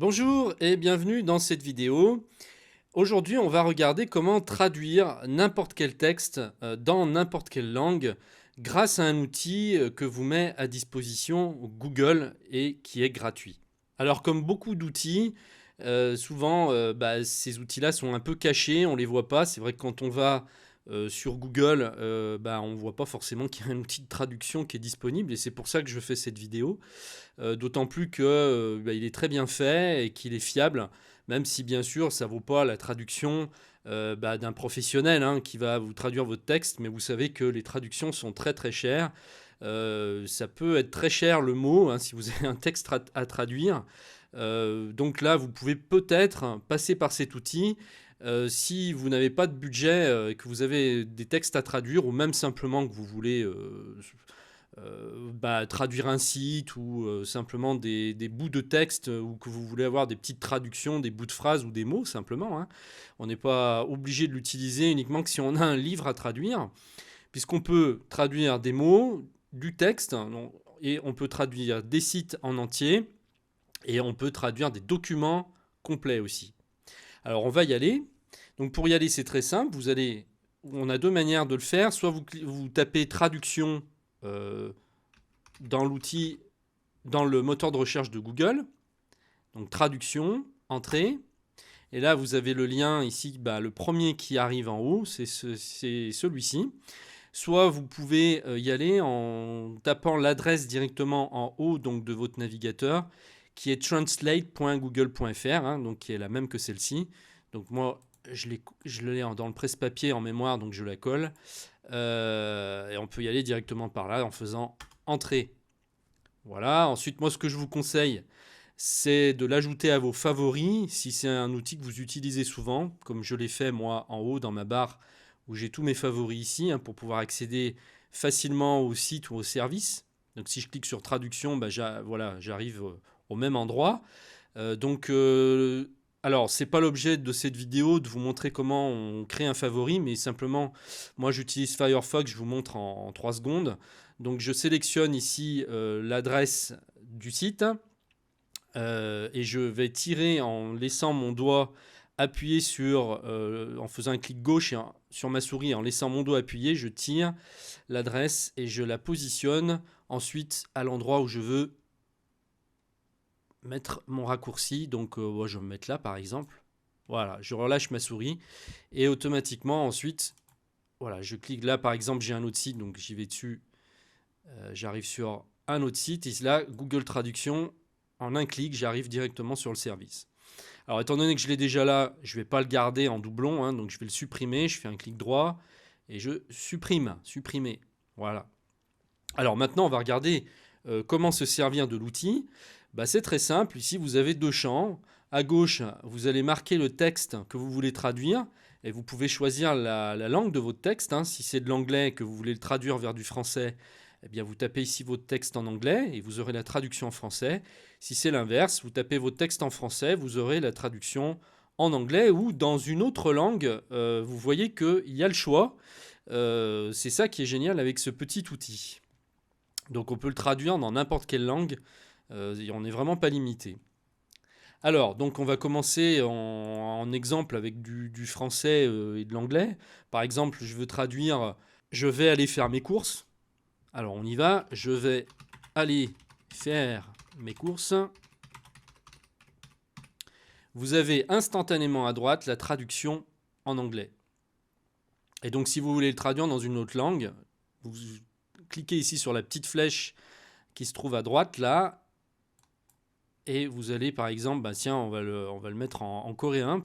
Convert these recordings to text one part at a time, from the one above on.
Bonjour et bienvenue dans cette vidéo. Aujourd'hui, on va regarder comment traduire n'importe quel texte dans n'importe quelle langue grâce à un outil que vous met à disposition Google et qui est gratuit. Alors, comme beaucoup d'outils, souvent ces outils-là sont un peu cachés, on ne les voit pas. C'est vrai que quand on va sur Google, on ne voit pas forcément qu'il y a un outil de traduction qui est disponible et c'est pour ça que je fais cette vidéo. D'autant plus qu'il est très bien fait et qu'il est fiable, même si bien sûr ça ne vaut pas la traduction d'un professionnel qui va vous traduire votre texte, mais vous savez que les traductions sont très très chères. Ça peut être très cher le mot si vous avez un texte à traduire. Donc là, vous pouvez peut-être passer par cet outil si vous n'avez pas de budget et que vous avez des textes à traduire ou même simplement que vous voulez traduire un site ou simplement des bouts de texte ou que vous voulez avoir des petites traductions, des bouts de phrases ou des mots simplement. On n'est pas obligé de l'utiliser uniquement que si on a un livre à traduire, puisqu'on peut traduire des mots, du texte, et on peut traduire des sites en entier, et on peut traduire des documents complets aussi. Alors on va y aller. Donc pour y aller, c'est très simple. On a deux manières de le faire. Soit vous tapez traduction dans l'outil, dans le moteur de recherche de Google. Donc traduction, entrée. Et là, vous avez le lien ici, le premier qui arrive en haut, c'est celui-ci. Soit vous pouvez y aller en tapant l'adresse directement en haut donc, de votre navigateur, qui est translate.google.fr, donc qui est la même que celle-ci. Donc moi, je l'ai dans le presse-papier en mémoire, donc je la colle. Et on peut y aller directement par là en faisant entrée. Voilà. Ensuite, moi, ce que je vous conseille, c'est de l'ajouter à vos favoris si c'est un outil que vous utilisez souvent, comme je l'ai fait moi en haut dans ma barre où j'ai tous mes favoris ici pour pouvoir accéder facilement au site ou au service. Donc si je clique sur traduction, j'arrive au même endroit. Alors c'est pas l'objet de cette vidéo de vous montrer comment on crée un favori, mais simplement moi j'utilise Firefox, je vous montre en 3 secondes. Donc je sélectionne ici l'adresse du site. Et je vais tirer en laissant mon doigt appuyé en faisant un clic gauche sur ma souris, en laissant mon doigt appuyé, je tire l'adresse et je la positionne ensuite à l'endroit où je veux mettre mon raccourci. Donc je vais me mettre là par exemple. Voilà, je relâche ma souris et automatiquement ensuite, voilà, je clique là par exemple, j'ai un autre site, donc j'y vais dessus, j'arrive sur un autre site et là, Google Traduction, en un clic, j'arrive directement sur le service. Alors, étant donné que je l'ai déjà là, je ne vais pas le garder en doublon, donc je vais le supprimer. Je fais un clic droit et je supprime, supprimer. Voilà. Alors maintenant, on va regarder comment se servir de l'outil. C'est très simple. Ici, vous avez deux champs. À gauche, vous allez marquer le texte que vous voulez traduire et vous pouvez choisir la langue de votre texte. Si c'est de l'anglais et que vous voulez le traduire vers du français, eh bien vous tapez ici votre texte en anglais et vous aurez la traduction en français. Si c'est l'inverse, vous tapez votre texte en français, vous aurez la traduction en anglais ou dans une autre langue. Vous voyez qu'il y a le choix. C'est ça qui est génial avec ce petit outil. Donc on peut le traduire dans n'importe quelle langue. On n'est vraiment pas limité. Alors, donc on va commencer en exemple avec du français et de l'anglais. Par exemple, je veux traduire « Je vais aller faire mes courses ». Alors on y va, je vais aller faire mes courses. Vous avez instantanément à droite la traduction en anglais. Et donc si vous voulez le traduire dans une autre langue, vous cliquez ici sur la petite flèche qui se trouve à droite là, et vous allez par exemple, on va le mettre en coréen.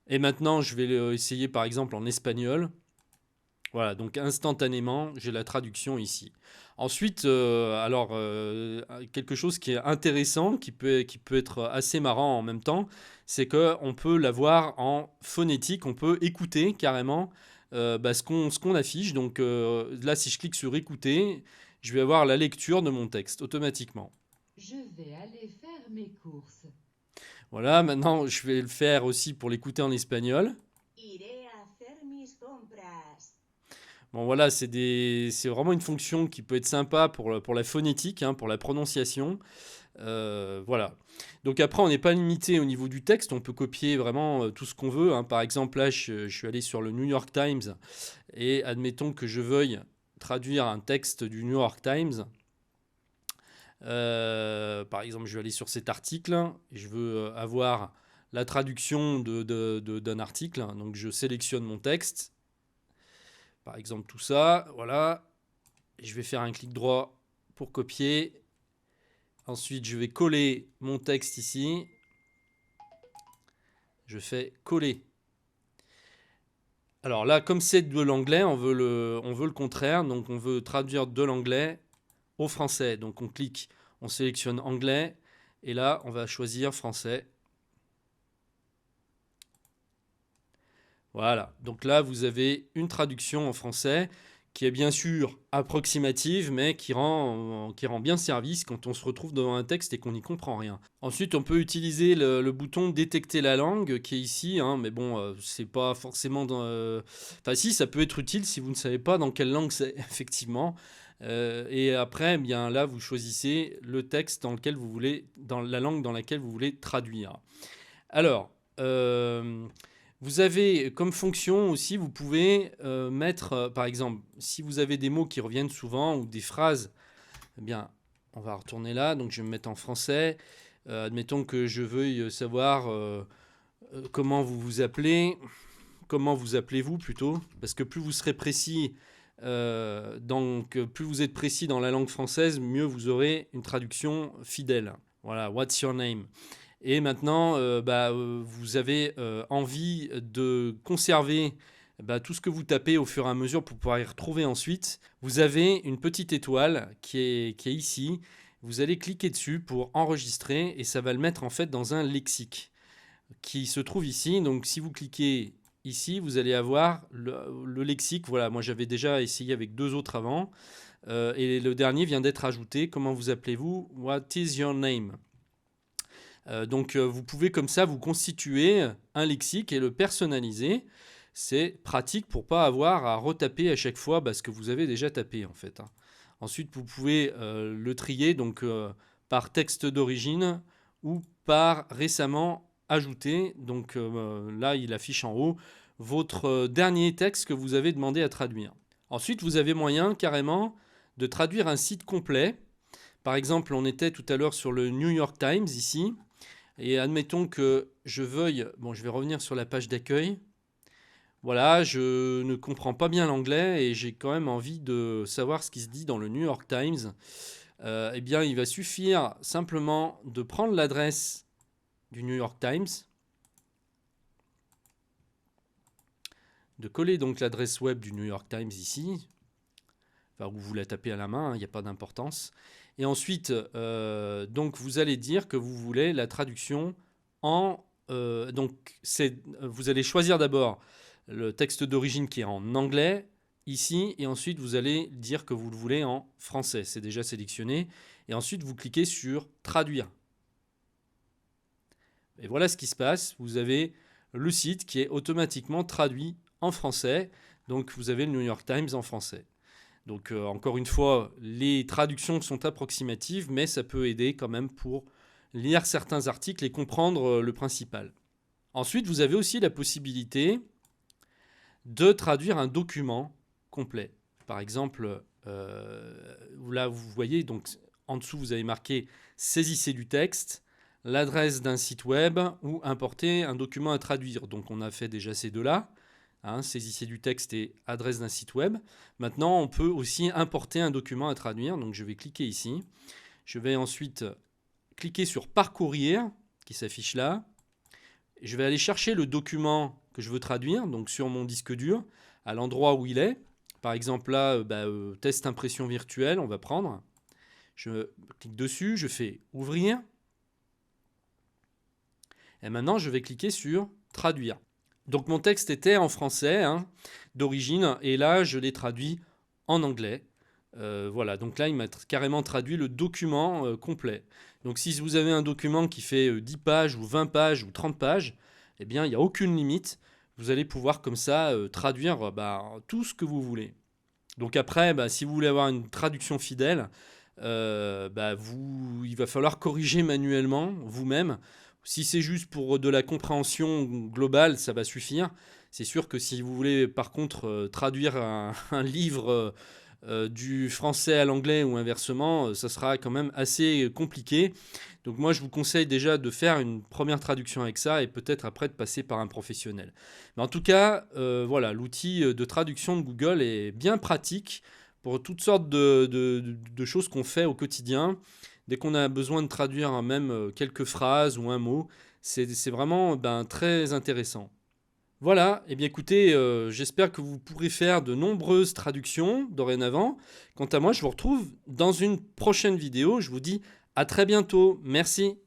Et maintenant je vais essayer par exemple en espagnol. Voilà, donc instantanément, j'ai la traduction ici. Ensuite, quelque chose qui est intéressant, qui peut être assez marrant en même temps, c'est qu'on peut l'avoir en phonétique, on peut écouter carrément ce qu'on affiche. Donc là, si je clique sur écouter, je vais avoir la lecture de mon texte automatiquement. Je vais aller faire mes courses. Voilà, maintenant je vais le faire aussi pour l'écouter en espagnol. Iré a hacer mis compras. Bon voilà, c'est vraiment une fonction qui peut être sympa pour la phonétique, pour la prononciation. Voilà. Donc après, on n'est pas limité au niveau du texte, on peut copier vraiment tout ce qu'on veut, hein. Par exemple, là, je suis allé sur le New York Times et admettons que je veuille traduire un texte du New York Times. Par exemple, je vais aller sur cet article et je veux avoir la traduction d'un article. Donc je sélectionne mon texte, par exemple tout ça, voilà. Et je vais faire un clic droit pour copier. Ensuite, je vais coller mon texte ici. Je fais coller. Alors là, comme c'est de l'anglais, on veut le contraire. Donc on veut traduire de l'anglais au français. Donc on clique, on sélectionne anglais. Et là, on va choisir français. Voilà. Donc là, vous avez une traduction en français qui est bien sûr approximative, mais qui rend bien service quand on se retrouve devant un texte et qu'on n'y comprend rien. Ensuite, on peut utiliser le bouton détecter la langue qui est ici, hein, mais bon, c'est pas forcément Enfin si, ça peut être utile si vous ne savez pas dans quelle langue c'est, effectivement. Et après, eh bien là, vous choisissez le texte dans lequel vous voulez, dans la langue dans laquelle vous voulez traduire. Alors, vous avez comme fonction aussi, vous pouvez mettre, par exemple, si vous avez des mots qui reviennent souvent ou des phrases, eh bien, on va retourner là. Donc, je vais me mettre en français. Admettons que je veuille savoir comment vous vous appelez, comment vous appelez-vous plutôt, parce que plus vous serez précis, donc plus vous êtes précis dans la langue française, mieux vous aurez une traduction fidèle. Voilà, what's your name? Et maintenant, vous avez envie de conserver tout ce que vous tapez au fur et à mesure pour pouvoir y retrouver ensuite. Vous avez une petite étoile qui est ici. Vous allez cliquer dessus pour enregistrer et ça va le mettre en fait dans un lexique qui se trouve ici. Donc si vous cliquez ici, vous allez avoir le lexique. Voilà, moi j'avais déjà essayé avec 2 autres avant. Et le dernier vient d'être ajouté. Comment vous appelez-vous? What is your name? Donc vous pouvez comme ça vous constituer un lexique et le personnaliser. C'est pratique pour pas avoir à retaper à chaque fois ce que vous avez déjà tapé en fait, hein. Ensuite vous pouvez le trier donc par texte d'origine ou par récemment ajouté. Donc là il affiche en haut votre dernier texte que vous avez demandé à traduire. Ensuite vous avez moyen carrément de traduire un site complet. Par exemple on était tout à l'heure sur le New York Times ici. Et admettons que je veuille... Bon, je vais revenir sur la page d'accueil. Voilà, je ne comprends pas bien l'anglais et j'ai quand même envie de savoir ce qui se dit dans le New York Times. Eh bien, il va suffire simplement de prendre l'adresse du New York Times, de coller donc l'adresse web du New York Times ici, enfin, vous la tapez à la main, il n'y a pas d'importance. Et ensuite, donc vous allez dire que vous voulez la traduction en... vous allez choisir d'abord le texte d'origine qui est en anglais, ici, et ensuite vous allez dire que vous le voulez en français. C'est déjà sélectionné. Et ensuite, vous cliquez sur « Traduire ». Et voilà ce qui se passe. Vous avez le site qui est automatiquement traduit en français. Donc, vous avez le New York Times en français. Donc encore une fois, les traductions sont approximatives, mais ça peut aider quand même pour lire certains articles et comprendre le principal. Ensuite, vous avez aussi la possibilité de traduire un document complet. Par exemple, là vous voyez, donc en dessous vous avez marqué « Saisissez du texte », l'adresse d'un site web ou « Importer un document à traduire ». Donc on a fait déjà ces deux-là. Hein, saisissez du texte et adresse d'un site web. Maintenant, on peut aussi importer un document à traduire. Donc, je vais cliquer ici. Je vais ensuite cliquer sur Parcourir, qui s'affiche là. Je vais aller chercher le document que je veux traduire, donc sur mon disque dur, à l'endroit où il est. Par exemple, là, test impression virtuelle, on va prendre. Je clique dessus, je fais Ouvrir. Et maintenant, je vais cliquer sur Traduire. Donc mon texte était en français d'origine et là je l'ai traduit en anglais. Voilà, donc là il m'a carrément traduit le document complet. Donc si vous avez un document qui fait 10 pages ou 20 pages ou 30 pages, eh bien il n'y a aucune limite. Vous allez pouvoir comme ça traduire tout ce que vous voulez. Donc après, si vous voulez avoir une traduction fidèle, il va falloir corriger manuellement vous-même. Si c'est juste pour de la compréhension globale, ça va suffire. C'est sûr que si vous voulez par contre traduire un livre du français à l'anglais ou inversement, ça sera quand même assez compliqué. Donc moi je vous conseille déjà de faire une première traduction avec ça et peut-être après de passer par un professionnel. Mais en tout cas, voilà, l'outil de traduction de Google est bien pratique pour toutes sortes de choses qu'on fait au quotidien. Dès qu'on a besoin de traduire même quelques phrases ou un mot, c'est vraiment très intéressant. Voilà, et bien écoutez, j'espère que vous pourrez faire de nombreuses traductions dorénavant. Quant à moi, je vous retrouve dans une prochaine vidéo. Je vous dis à très bientôt. Merci.